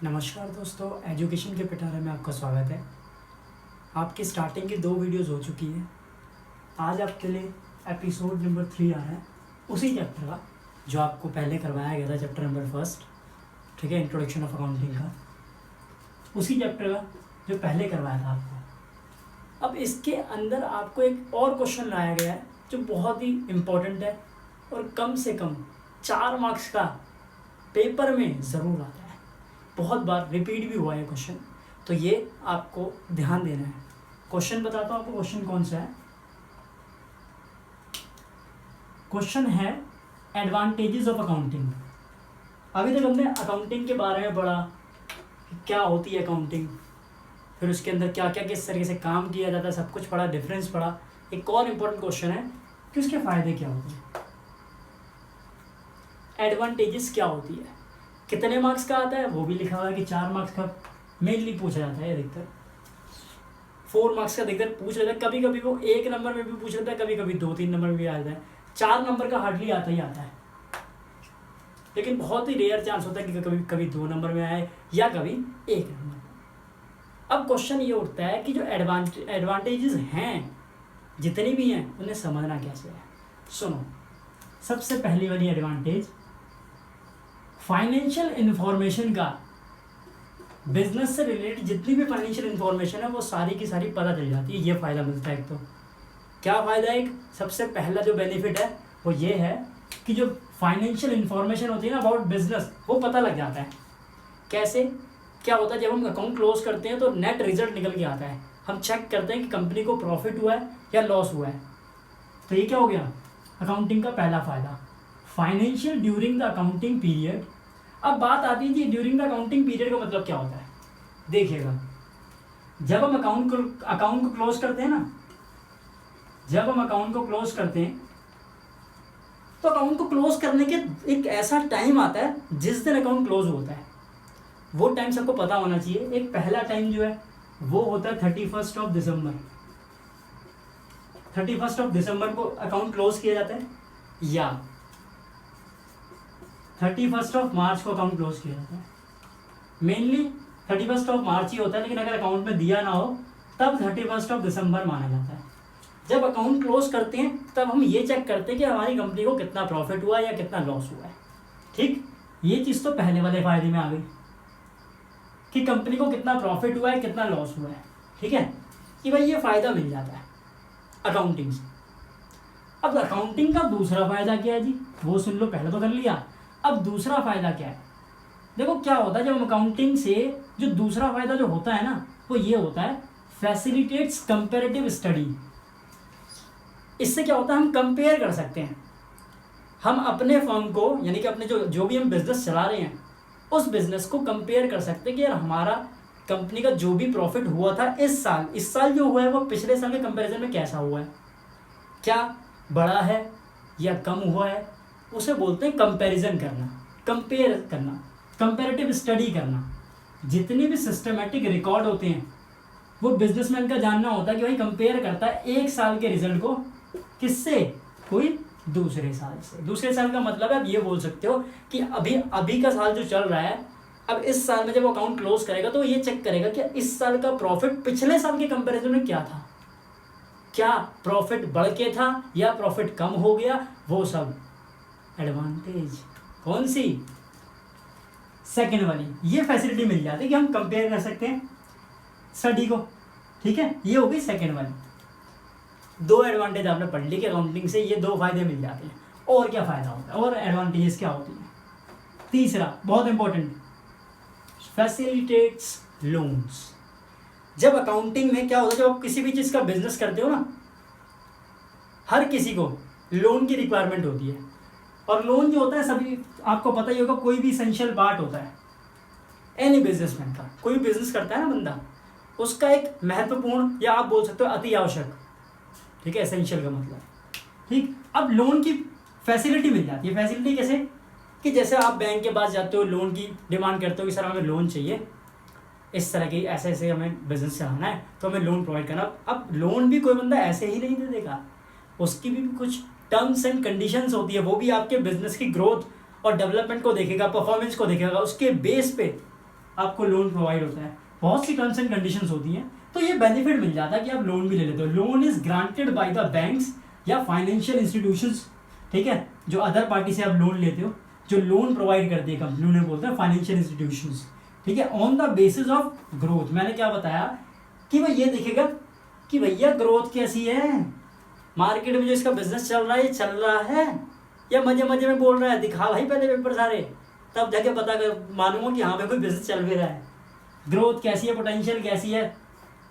नमस्कार दोस्तों, एजुकेशन के पिटारे में आपका स्वागत है। आपकी स्टार्टिंग की 2 वीडियोस हो चुकी है। आज आपके लिए एपिसोड नंबर 3 आ रहा है उसी चैप्टर का जो आपको पहले करवाया गया था, चैप्टर नंबर 1, ठीक है, इंट्रोडक्शन ऑफ अकाउंटिंग का। उसी चैप्टर का जो पहले करवाया था आपको। अब इसके अंदर आपको एक और क्वेश्चन लाया गया है जो बहुत ही इम्पोर्टेंट है और कम से कम 4 मार्क्स का पेपर में ज़रूर आता है। बहुत बार रिपीट भी हुआ है क्वेश्चन, तो ये आपको ध्यान देना है। क्वेश्चन बताता हूँ आपको क्वेश्चन कौन सा है। क्वेश्चन है एडवांटेजेस ऑफ अकाउंटिंग। अभी तक हमने अकाउंटिंग के बारे में पढ़ा कि क्या होती है अकाउंटिंग, फिर उसके अंदर क्या क्या किस तरीके से काम किया जाता है, सब कुछ पढ़ा, डिफरेंस पढ़ा। एक और इम्पोर्टेंट क्वेश्चन है कि उसके फ़ायदे क्या होते हैं, एडवांटेजेस क्या होती है, कितने मार्क्स का आता है वो भी लिखा हुआ है कि 4 मार्क्स का मेनली पूछा जाता है। अधिकतर 4 मार्क्स का अधिकतर पूछ लेता है। कभी कभी वो 1 नंबर में भी पूछ लेता है, कभी कभी 2-3 नंबर में भी आता है। 4 नंबर का हार्डली आता ही आता है, लेकिन बहुत ही रेयर चांस होता है कि कभी कभी 2 नंबर में आए या कभी 1 नंबर में। अब क्वेश्चन ये उठता है कि जो एडवांटेजेस हैं जितनी भी हैं उन्हें समझना कैसे है। सुनो, सबसे पहली वाली एडवांटेज, फाइनेंशियल इन्फॉर्मेशन का, बिजनेस से रिलेटेड जितनी भी फाइनेंशियल इन्फॉर्मेशन है वो सारी की सारी पता चल जाती है। ये फ़ायदा मिलता है। एक तो क्या फ़ायदा है, एक सबसे पहला जो बेनिफिट है वो ये है कि जो फाइनेंशियल इन्फॉर्मेशन होती है ना अबाउट बिजनेस, वो पता लग जाता है। कैसे, क्या होता है, जब हम अकाउंट क्लोज करते हैं तो नेट रिजल्ट निकल के आता है। हम चेक करते हैं कि कंपनी को प्रॉफिट हुआ है या लॉस हुआ है। तो ये क्या हो गया, अकाउंटिंग का पहला फ़ायदा, financial during the accounting period. अब बात आती है कि ड्यूरिंग द अकाउंटिंग पीरियड का मतलब क्या होता है। देखिएगा, जब हम अकाउंट को क्लोज करते हैं ना, जब हम अकाउंट को क्लोज करते हैं तो अकाउंट को क्लोज करने के एक ऐसा टाइम आता है जिस दिन अकाउंट क्लोज होता है। वो टाइम सबको पता होना चाहिए। एक पहला टाइम जो है वो होता है 31 ऑफ दिसंबर। 31 ऑफ दिसंबर को अकाउंट क्लोज किया जाता है, या 31 ऑफ मार्च को अकाउंट क्लोज किया जाता है। मेनली 31 ऑफ मार्च ही होता है, लेकिन अगर अकाउंट में दिया ना हो तब 31 ऑफ दिसंबर माना जाता है। जब अकाउंट क्लोज करते हैं तब हम ये चेक करते हैं कि हमारी कंपनी को कितना प्रॉफिट हुआ या कितना लॉस हुआ है। ठीक, ये चीज़ तो पहले वाले फायदे में आ गई कि कंपनी को कितना प्रॉफिट हुआ है, कितना लॉस हुआ है। ठीक है, कि भाई ये फ़ायदा मिल जाता है अकाउंटिंग से। अब अकाउंटिंग का दूसरा फ़ायदा क्या है जी, वो सुन लो। पहले तो कर लिया, अब दूसरा फ़ायदा क्या है। देखो क्या होता है जब हम अकाउंटिंग से, जो दूसरा फ़ायदा जो होता है ना वो ये होता है, फैसिलिटेट्स कंपेरेटिव स्टडी। इससे क्या होता है, हम कंपेयर कर सकते हैं। हम अपने फर्म को, यानी कि अपने जो भी हम बिजनेस चला रहे हैं उस बिजनेस को कंपेयर कर सकते हैं कि यार हमारा कंपनी का जो भी प्रॉफिट हुआ था इस साल जो हुआ है वो पिछले साल के कंपैरिजन में कैसा हुआ है, क्या बढ़ा है या कम हुआ है। उसे बोलते हैं कंपैरिजन करना, कंपेयर करना, कंपैरेटिव स्टडी करना। जितने भी सिस्टमेटिक रिकॉर्ड होते हैं वो बिजनेसमैन का जानना होता है कि भाई कंपेयर करता है एक साल के रिजल्ट को किससे, कोई दूसरे साल से। दूसरे साल का मतलब है, आप ये बोल सकते हो कि अभी का साल जो चल रहा है, अब इस साल में जब वो अकाउंट क्लोज करेगा तो ये चेक करेगा कि इस साल का प्रॉफिट पिछले साल के कंपैरिजन में क्या था, क्या प्रॉफिट बढ़ के था या प्रॉफिट कम हो गया। वो सब एडवांटेज। कौन सी, सेकेंड वाली, ये फैसिलिटी मिल जाती है कि हम कंपेयर कर सकते हैं स्टडी को। ठीक है, ये हो गई सेकेंड वाली। 2 एडवांटेज आपने पढ़ ली कि अकाउंटिंग से ये 2 फायदे मिल जाते हैं। और क्या फ़ायदा होता है, और एडवांटेजेस क्या होती हैं। तीसरा बहुत इंपॉर्टेंट, फैसिलिटेट्स लोन्स। जब अकाउंटिंग में क्या होता है, जब आप किसी भी चीज़ का बिजनेस करते हो ना, हर किसी को लोन की रिक्वायरमेंट होती है। और लोन जो होता है, सभी आपको पता ही होगा, कोई भी एसेंशियल पार्ट होता है एनी बिजनेसमैन का। कोई भी बिजनेस करता है ना बंदा, उसका एक महत्वपूर्ण, या आप बोल सकते हो अति आवश्यक, ठीक है, एसेंशियल का मतलब। ठीक, अब लोन की फैसिलिटी मिल जाती है। फैसिलिटी कैसे, कि जैसे आप बैंक के पास जाते हो, लोन की डिमांड करते हो कि सर हमें लोन चाहिए, इस तरह की ऐसे ऐसे हमें बिजनेस चलाना है तो हमें लोन प्रोवाइड करना। अब लोन भी कोई बंदा ऐसे ही नहीं दे देगा, उसकी भी कुछ टर्म्स एंड कंडीशंस होती है। वो भी आपके बिजनेस की ग्रोथ और डेवलपमेंट को देखेगा, परफॉर्मेंस को देखेगा, उसके बेस पे आपको लोन प्रोवाइड होता है, बहुत सी टर्म्स एंड कंडीशंस होती हैं, तो ये बेनिफिट मिल जाता है कि आप लोन भी ले लेते हो। Loan is granted by the banks या फाइनेंशियल इंस्टीट्यूशंस, ठीक है, जो अदर पार्टी से आप लोन लेते हो, जो लोन प्रोवाइड करती है कंपनी, उन्हें बोलते हैं फाइनेंशियल इंस्टीट्यूशंस, ठीक है, on the basis of growth. मैंने क्या बताया कि भाई ये देखेगा कि भैया ग्रोथ कैसी है, मार्केट में जो इसका बिजनेस चल रहा है ये चल रहा है या मजे मजे में बोल रहा है, दिखा भाई पहले पेपर सारे, तब जाके पता कर मालूम कि हाँ भाई कोई बिजनेस चल भी रहा है, ग्रोथ कैसी है, पोटेंशियल कैसी है,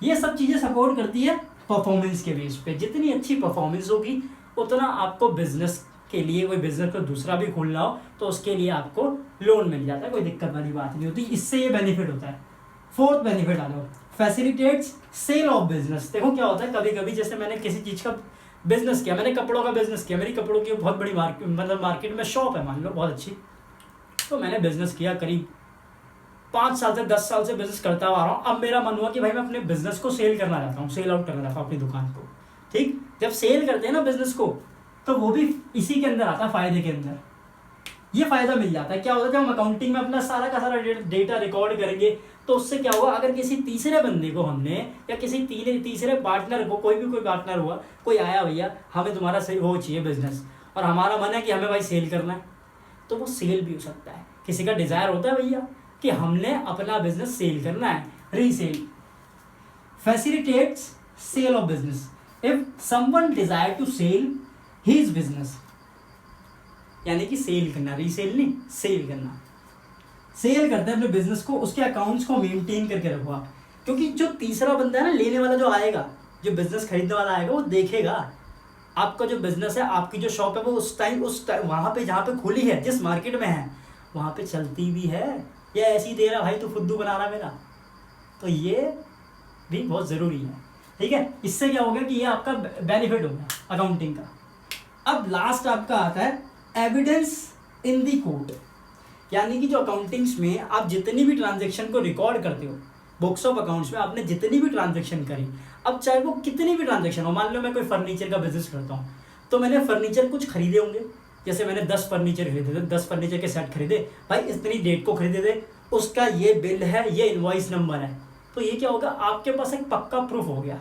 ये सब चीज़ें सपोर्ट करती है परफॉर्मेंस के बेस पे। जितनी अच्छी परफॉर्मेंस होगी उतना आपको बिजनेस के लिए, कोई बिजनेस को दूसरा भी खोलना हो तो उसके लिए आपको लोन मिल जाता है, कोई दिक्कत वाली बात नहीं होती, इससे ये बेनिफिट होता है। फोर्थ बेनिफिट आ जाओ, फैसिलिटेट्स सेल ऑफ बिजनेस। देखो क्या होता है, कभी कभी जैसे मैंने किसी चीज़ का बिजनेस किया, मैंने कपड़ों का बिजनेस किया, मेरी कपड़ों की बहुत बड़ी मार्केट में शॉप है मान लो बहुत अच्छी, तो मैंने बिजनेस किया, करीब 5 साल से 10 साल से बिजनेस करता आ रहा हूँ। अब मेरा मन हुआ कि भाई मैं अपने बिजनेस को सेल करना चाहता हूँ, सेल आउट करना चाहता हूँ अपनी दुकान को, ठीक। जब सेल करते हैं ना बिजनेस को, तो वो भी इसी के अंदर आता है, फायदे के अंदर ये फायदा मिल जाता है। क्या होता है, जब हम अकाउंटिंग में अपना सारा का सारा डेटा रिकॉर्ड करेंगे तो उससे क्या होगा, अगर किसी तीसरे बंदे को हमने या किसी तीसरे पार्टनर को, कोई पार्टनर हुआ, कोई आया भैया हमें तुम्हारा सही वो चाहिए बिजनेस, और हमारा मन है कि हमें भाई सेल करना है, तो वो सेल भी हो सकता है। किसी का डिजायर होता है भैया कि हमने अपना बिजनेस सेल करना है, resale. Facilitates sale of business if someone desire to sell his business, यानी कि सेल करना, रीसेल नहीं, सेल करना। सेल करते हैं अपने बिजनेस को, उसके अकाउंट्स को मेंटेन करके रखो आप, क्योंकि जो तीसरा बंदा है ना, लेने वाला जो आएगा, जो बिजनेस खरीदने वाला आएगा, वो देखेगा आपका जो बिजनेस है, आपकी जो शॉप है, वो उस टाइम वहाँ पे जहाँ पे खुली है, जिस मार्केट में है, वहाँ पे चलती भी है या ऐसे ही दे रहा भाई तो फुद्दू बना रहा मेरा, तो ये भी बहुत ज़रूरी है, ठीक है। इससे क्या होगा कि ये आपका बेनिफिट होगा अकाउंटिंग का। अब लास्ट आपका आता है एविडेंस इन दी कोर्ट, यानी कि जो अकाउंटिंग्स में आप जितनी भी ट्रांजैक्शन को रिकॉर्ड करते हो, बुक्स ऑफ अकाउंट्स में आपने जितनी भी ट्रांजैक्शन करी, अब चाहे वो कितनी भी ट्रांजैक्शन हो, मान लो मैं कोई फर्नीचर का बिजनेस करता हूँ, तो मैंने फर्नीचर कुछ खरीदे होंगे, जैसे मैंने 10 फर्नीचर खरीदे थे, 10 फर्नीचर के सेट खरीदे, भाई इतनी डेट को खरीदे थे, उसका ये बिल है, ये इनवॉइस नंबर है, तो ये क्या होगा, आपके पास एक पक्का प्रूफ हो गया।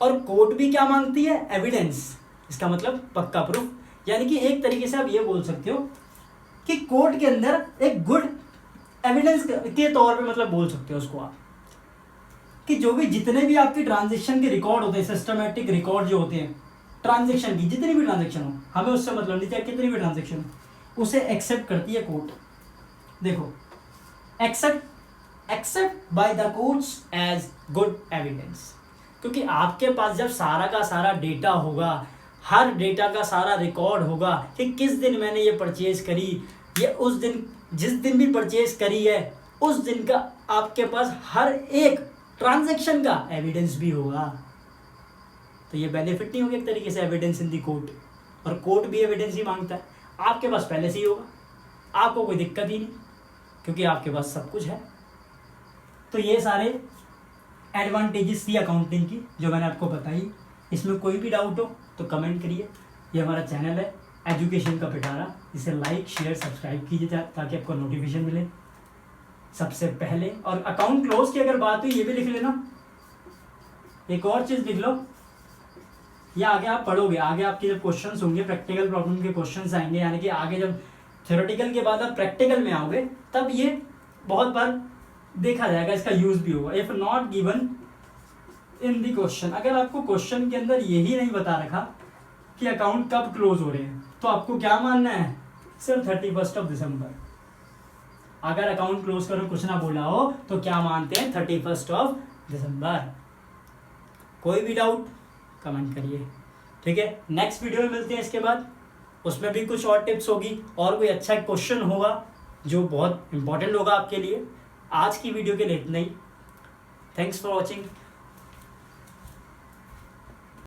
और कोर्ट भी क्या मांगती है, एविडेंस, इसका मतलब पक्का प्रूफ, यानी कि एक तरीके से आप ये बोल सकते हो कि कोर्ट के अंदर एक गुड एविडेंस के तौर पे मतलब बोल सकते हो उसको आप, कि जो भी जितने भी आपकी ट्रांजैक्शन के रिकॉर्ड होते हैं, सिस्टमेटिक रिकॉर्ड जो होते हैं ट्रांजैक्शन की, जितनी भी ट्रांजैक्शन हो, हमें उससे मतलब नहीं, चाहे कितनी भी ट्रांजैक्शन हो, उसे एक्सेप्ट करती है कोर्ट। देखो, except by the courts as good evidence, क्योंकि आपके पास जब सारा का सारा डेटा होगा, हर डेटा का सारा रिकॉर्ड होगा कि किस दिन मैंने ये परचेज करी, ये उस दिन, जिस दिन भी परचेज करी है उस दिन का आपके पास हर एक ट्रांजैक्शन का एविडेंस भी होगा, तो ये बेनिफिट नहीं होगा एक तरीके से एविडेंस इन दी कोर्ट, और कोर्ट भी एविडेंस ही मांगता है, आपके पास पहले से ही होगा, आपको कोई दिक्कत ही नहीं, क्योंकि आपके पास सब कुछ है। तो ये सारे एडवांटेजेस थी अकाउंटिंग की जो मैंने आपको बताई। इसमें कोई भी डाउट हो तो कमेंट करिए। ये हमारा चैनल है एजुकेशन का पिटारा, इसे लाइक शेयर सब्सक्राइब कीजिए ताकि आपको नोटिफिकेशन मिले सबसे पहले। और अकाउंट क्लोज की अगर बात हुई, ये भी लिख लेना, एक और चीज़ लिख लो, ये आगे आप पढ़ोगे, आगे आपके जब क्वेश्चंस होंगे, प्रैक्टिकल प्रॉब्लम के क्वेश्चंस आएंगे, यानी कि आगे जब थ्योरेटिकल के बाद आप प्रैक्टिकल में आओगे, तब ये बहुत बार देखा जाएगा, इसका यूज भी होगा। If not given in the question, अगर आपको क्वेश्चन के अंदर यही नहीं बता रखा कि अकाउंट कब क्लोज हो रहे हैं, तो आपको क्या मानना है, सिर्फ 31 दिसंबर। अगर अकाउंट क्लोज करो कुछ ना बोला हो तो क्या मानते हैं, 31 दिसंबर। कोई भी डाउट कमेंट करिए, ठीक है। नेक्स्ट वीडियो में मिलते हैं इसके बाद, उसमें भी कुछ और टिप्स होगी और कोई अच्छा क्वेश्चन होगा जो बहुत इंपॉर्टेंट होगा आपके लिए। आज की वीडियो के लिए इतना ही। Thanks for watching.